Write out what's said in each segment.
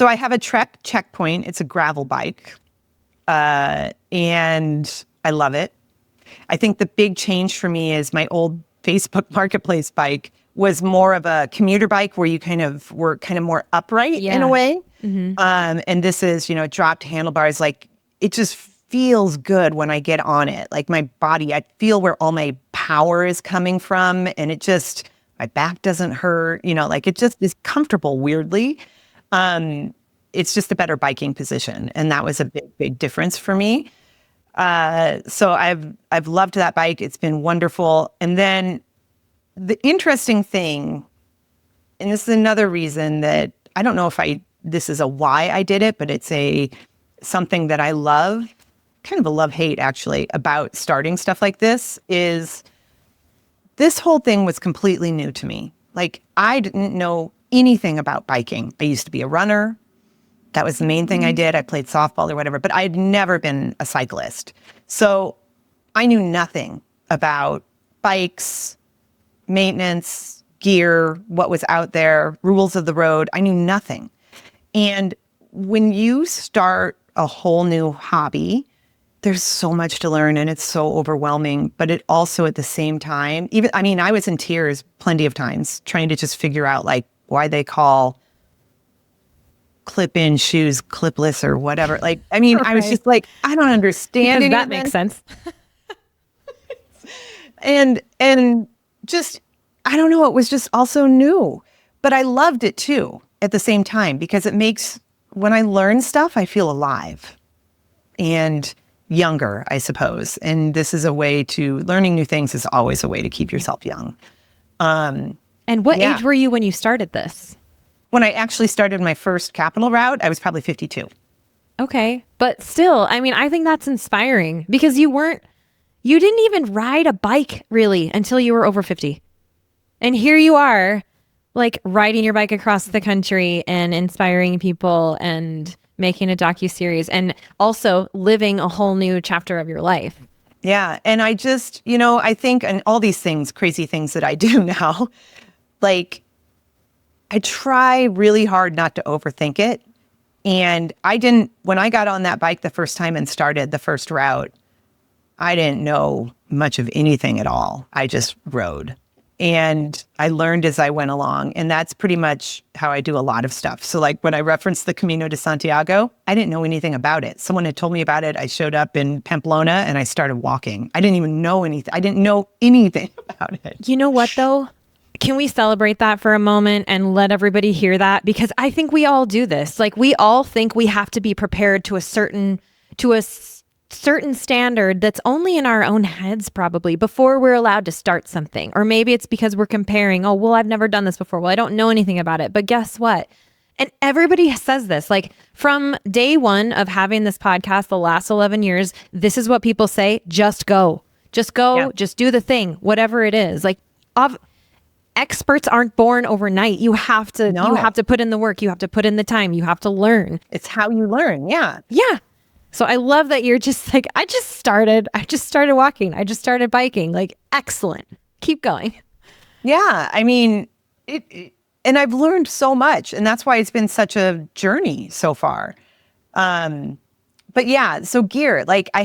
So I have a Trek Checkpoint. It's a gravel bike. And I love it. I think the big change for me is my old Facebook Marketplace bike was more of a commuter bike where you were more upright in a way. And this is, dropped handlebars. Like, it just feels good when I get on it. Like, my body, I feel where all my power is coming from. And my back doesn't hurt, like it just is comfortable weirdly. It's just a better biking position. And that was a big, big difference for me. So I've loved that bike. It's been wonderful. And then the interesting thing, and this is another reason that I don't know if this is a why I did it, but it's something that I love, kind of a love-hate actually, about starting stuff like this, is this whole thing was completely new to me. Like, I didn't know anything about biking. I used to be a runner. That was the main thing I did. I played softball or whatever, but I had never been a cyclist. So I knew nothing about bikes, maintenance, gear, what was out there, rules of the road. I knew nothing. And when you start a whole new hobby, there's so much to learn and it's so overwhelming, but it also at the same time, I was in tears plenty of times trying to just figure out like why they call clip-in shoes clipless or whatever. Like, right. I was just like, I don't understand. Because that makes sense. and just, I don't know, it was just also new, but I loved it too at the same time because when I learn stuff, I feel alive and younger, I suppose. And this is learning new things is always a way to keep yourself young. And what age were you when you started this? When I actually started my first capital route, I was probably 52. Okay. But still, I think that's inspiring because you didn't even ride a bike really until you were over 50. And here you are, like riding your bike across the country and inspiring people and making a docuseries and also living a whole new chapter of your life. Yeah. And I just, I think, and all these things, crazy things that I do now, like, I try really hard not to overthink it. And when I got on that bike the first time and started the first route, I didn't know much of anything at all. I just rode. And I learned as I went along. And that's pretty much how I do a lot of stuff. So like when I referenced the Camino de Santiago, I didn't know anything about it. Someone had told me about it. I showed up in Pamplona and I started walking. I didn't even know anything. I didn't know anything about it. You know what though? Can we celebrate that for a moment and let everybody hear that? Because I think we all do this. Like we all think we have to be prepared to a certain standard that's only in our own heads probably before we're allowed to start something. Or maybe it's because we're comparing, oh, well, I've never done this before. Well, I don't know anything about it. But guess what? And everybody says this, like from day one of having this podcast, the last 11 years, this is what people say, just go, just do the thing, whatever it is. Like experts aren't born overnight. You have to put in the work. You have to put in the time. You have to learn. It's how you learn. Yeah. Yeah. So I love that you're just like, I just started walking. I just started biking. Like, excellent. Keep going. Yeah. And I've learned so much, and that's why it's been such a journey so far. But yeah, so gear, like I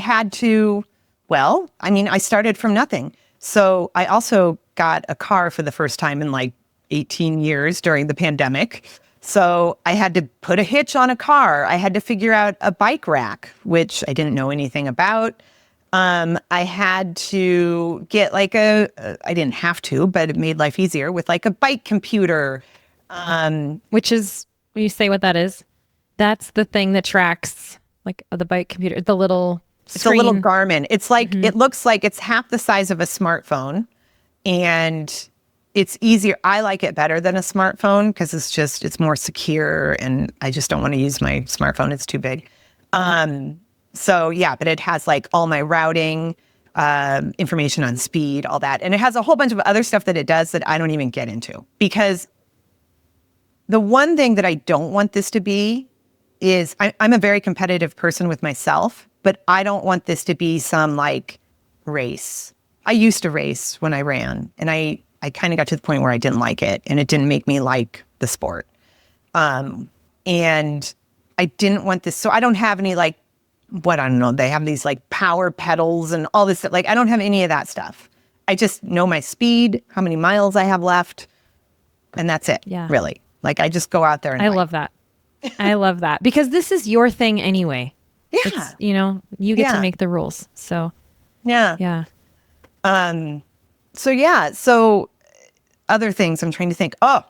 started from nothing. So I also got a car for the first time in like 18 years during the pandemic. So I had to put a hitch on a car. I had to figure out a bike rack, which I didn't know anything about. I had to get like I didn't have to, but it made life easier with like a bike computer. Which is, when you say what that is, that's the thing that tracks like the bike computer, the little screen. It's a little Garmin. It's like, It looks like it's half the size of a smartphone, and it's easier. I like it better than a smartphone because it's more secure, and I just don't want to use my smartphone. It's too big. So yeah, but it has like all my routing, information on speed, all that. And it has a whole bunch of other stuff that it does that I don't even get into, because the one thing that I don't want this to be is I'm a very competitive person with myself, but I don't want this to be some like race. I used to race when I ran, and I kind of got to the point where I didn't like it, and it didn't make me like the sport. And I didn't want this. So I don't have any like, I don't know. They have these like power pedals and all this. Like, I don't have any of that stuff. I just know my speed, how many miles I have left. And that's it. Yeah. Really. Like, I just go out there and I love that. I love that because this is your thing anyway. Yeah. It's, you get to make the rules. So yeah. Yeah. So other things I'm trying to think. Oh,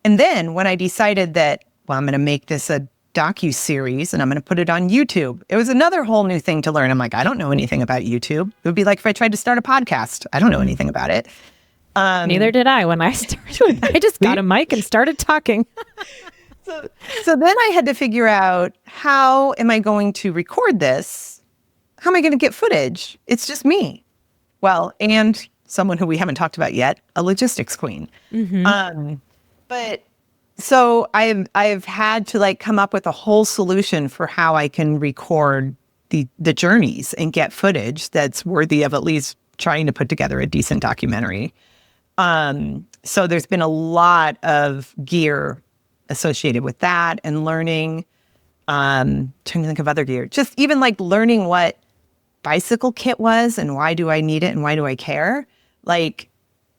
and then when I decided that, well, I'm going to make this a docu-series and I'm going to put it on YouTube, it was another whole new thing to learn. I'm like, I don't know anything about YouTube. It would be like if I tried to start a podcast. I don't know anything about it. Neither did I when I started. I just got a mic and started talking. So then I had to figure out, how am I going to record this? How am I going to get footage? It's just me. Well, and someone who we haven't talked about yet, a logistics queen. Mm-hmm. But so I've had to like come up with a whole solution for how I can record the journeys and get footage that's worthy of at least trying to put together a decent documentary. So there's been a lot of gear associated with that and learning, trying to think of other gear, just even like learning what bicycle kit was and why do I need it and why do I care? Like,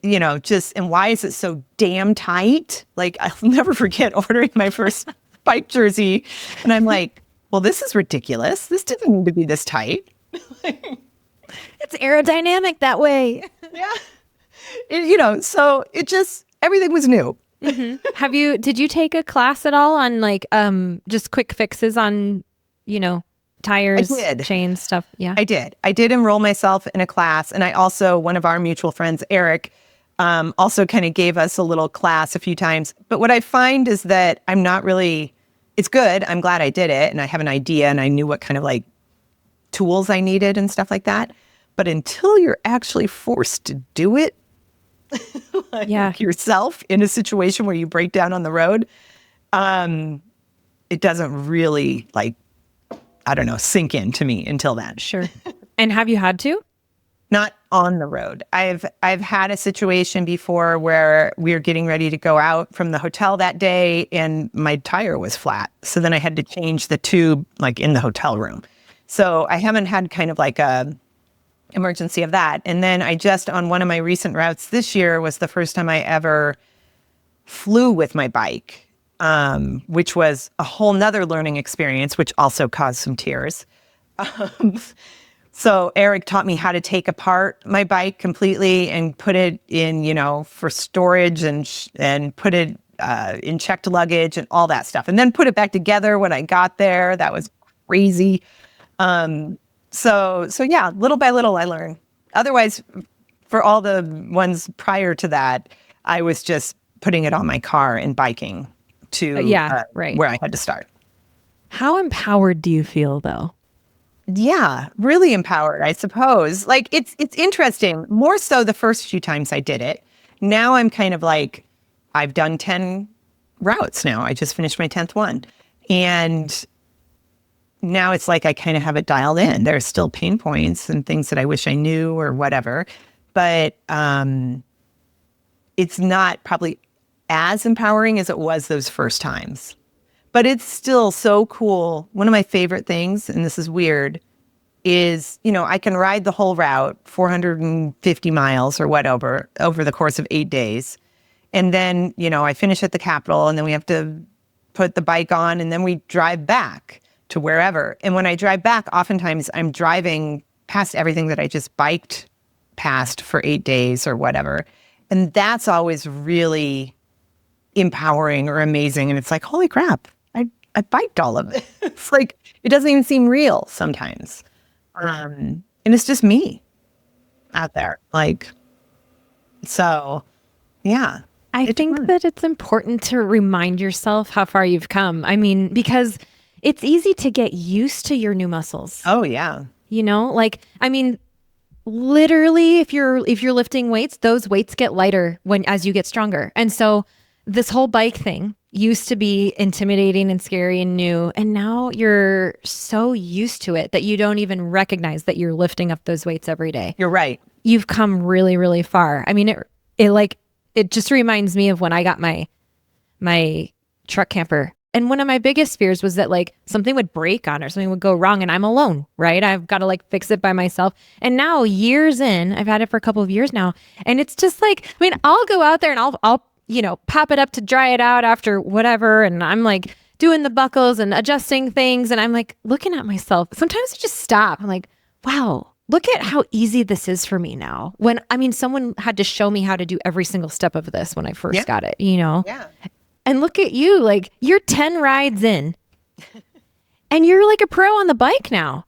and why is it so damn tight? Like, I'll never forget ordering my first bike jersey. And I'm like, well, this is ridiculous. This didn't need to be this tight. It's aerodynamic that way. Yeah. So it just, everything was new. Mm-hmm. Did you take a class at all on like, just quick fixes on, tires, chains, stuff? Yeah. I did enroll myself in a class. And I also, one of our mutual friends, Eric, also kind of gave us a little class a few times. But what I find is that it's good. I'm glad I did it. And I have an idea and I knew what kind of like tools I needed and stuff like that. But until you're actually forced to do it, yourself in a situation where you break down on the road, it doesn't really sink in to me until then. Sure. And have you had to? Not on the road. I've had a situation before where we were getting ready to go out from the hotel that day and my tire was flat. So then I had to change the tube like in the hotel room. So I haven't had kind of like a emergency of that. And then on one of my recent routes this year was the first time I ever flew with my bike, which was a whole nother learning experience, which also caused some tears. So Eric taught me how to take apart my bike completely and put it in, for storage and put it in checked luggage and all that stuff. And then put it back together when I got there. That was crazy. So yeah, little by little I learned. Otherwise, for all the ones prior to that, I was just putting it on my car and biking to where I had to start. How empowered do you feel though? Yeah, really empowered, I suppose. Like it's interesting, more so the first few times I did it. Now I'm kind of like, I've done 10 routes now. I just finished my 10th one. And now it's like I kind of have it dialed in. There are still pain points and things that I wish I knew or whatever. But it's not probably as empowering as it was those first times. But it's still so cool. One of my favorite things, and this is weird, is, I can ride the whole route, 450 miles or whatever, over the course of 8 days. And then, I finish at the Capitol and then we have to put the bike on and then we drive back to wherever. And when I drive back, oftentimes I'm driving past everything that I just biked past for 8 days or whatever. And that's always really empowering or amazing. And it's like, holy crap, I biked all of it. It's like, it doesn't even seem real sometimes. And it's just me out there. So yeah. I think that it's important to remind yourself how far you've come. I mean, because it's easy to get used to your new muscles. Oh yeah. Literally if you're lifting weights, those weights get lighter as you get stronger. And so this whole bike thing used to be intimidating and scary and new. And now you're so used to it that you don't even recognize that you're lifting up those weights every day. You're right. You've come really, really far. I mean, it just reminds me of when I got my truck camper And one of my biggest fears was that like something would break on or something would go wrong and I'm alone, right? I've got to like fix it by myself. And now years in, I've had it for a couple of years now. And it's just like, I mean, I'll go out there and I'll, pop it up to dry it out after whatever. And I'm like doing the buckles and adjusting things. And I'm like looking at myself. Sometimes I just stop. I'm like, wow, look at how easy this is for me now. Someone had to show me how to do every single step of this when I first got it, Yeah. And look at you, like you're 10 rides in and you're like a pro on the bike now.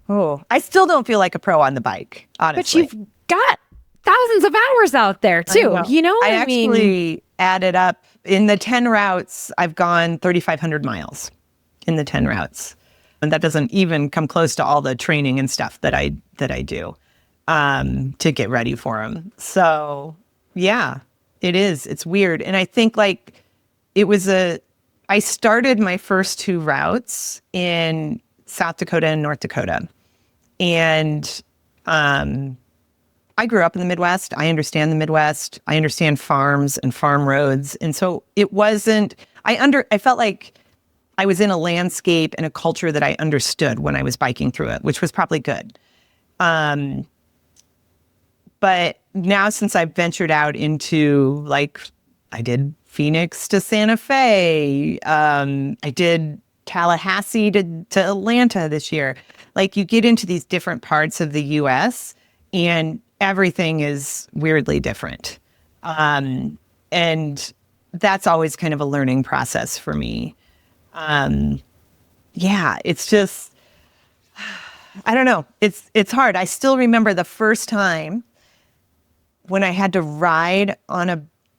Oh, I still don't feel like a pro on the bike, honestly. But you've got thousands of hours out there too. I actually added up in the 10 routes, I've gone 3,500 miles in the 10 routes. And that doesn't even come close to all the training and stuff that I do to get ready for them. So yeah, it is. It's weird. And I think like, I started my first 2 routes in South Dakota and North Dakota. And I grew up in the Midwest. I understand the Midwest. I understand farms and farm roads. And so it wasn't, I felt like I was in a landscape and a culture that I understood when I was biking through it, which was probably good. But now since I've ventured out into like, I did Phoenix to Santa Fe. I did Tallahassee to Atlanta this year. Like you get into these different parts of the US and everything is weirdly different. And that's always kind of a learning process for me. It's just, I don't know. It's hard. I still remember the first time when I had to ride on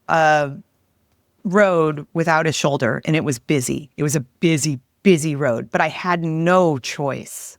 a road without a shoulder and it was busy. It was a busy road, but I had no choice.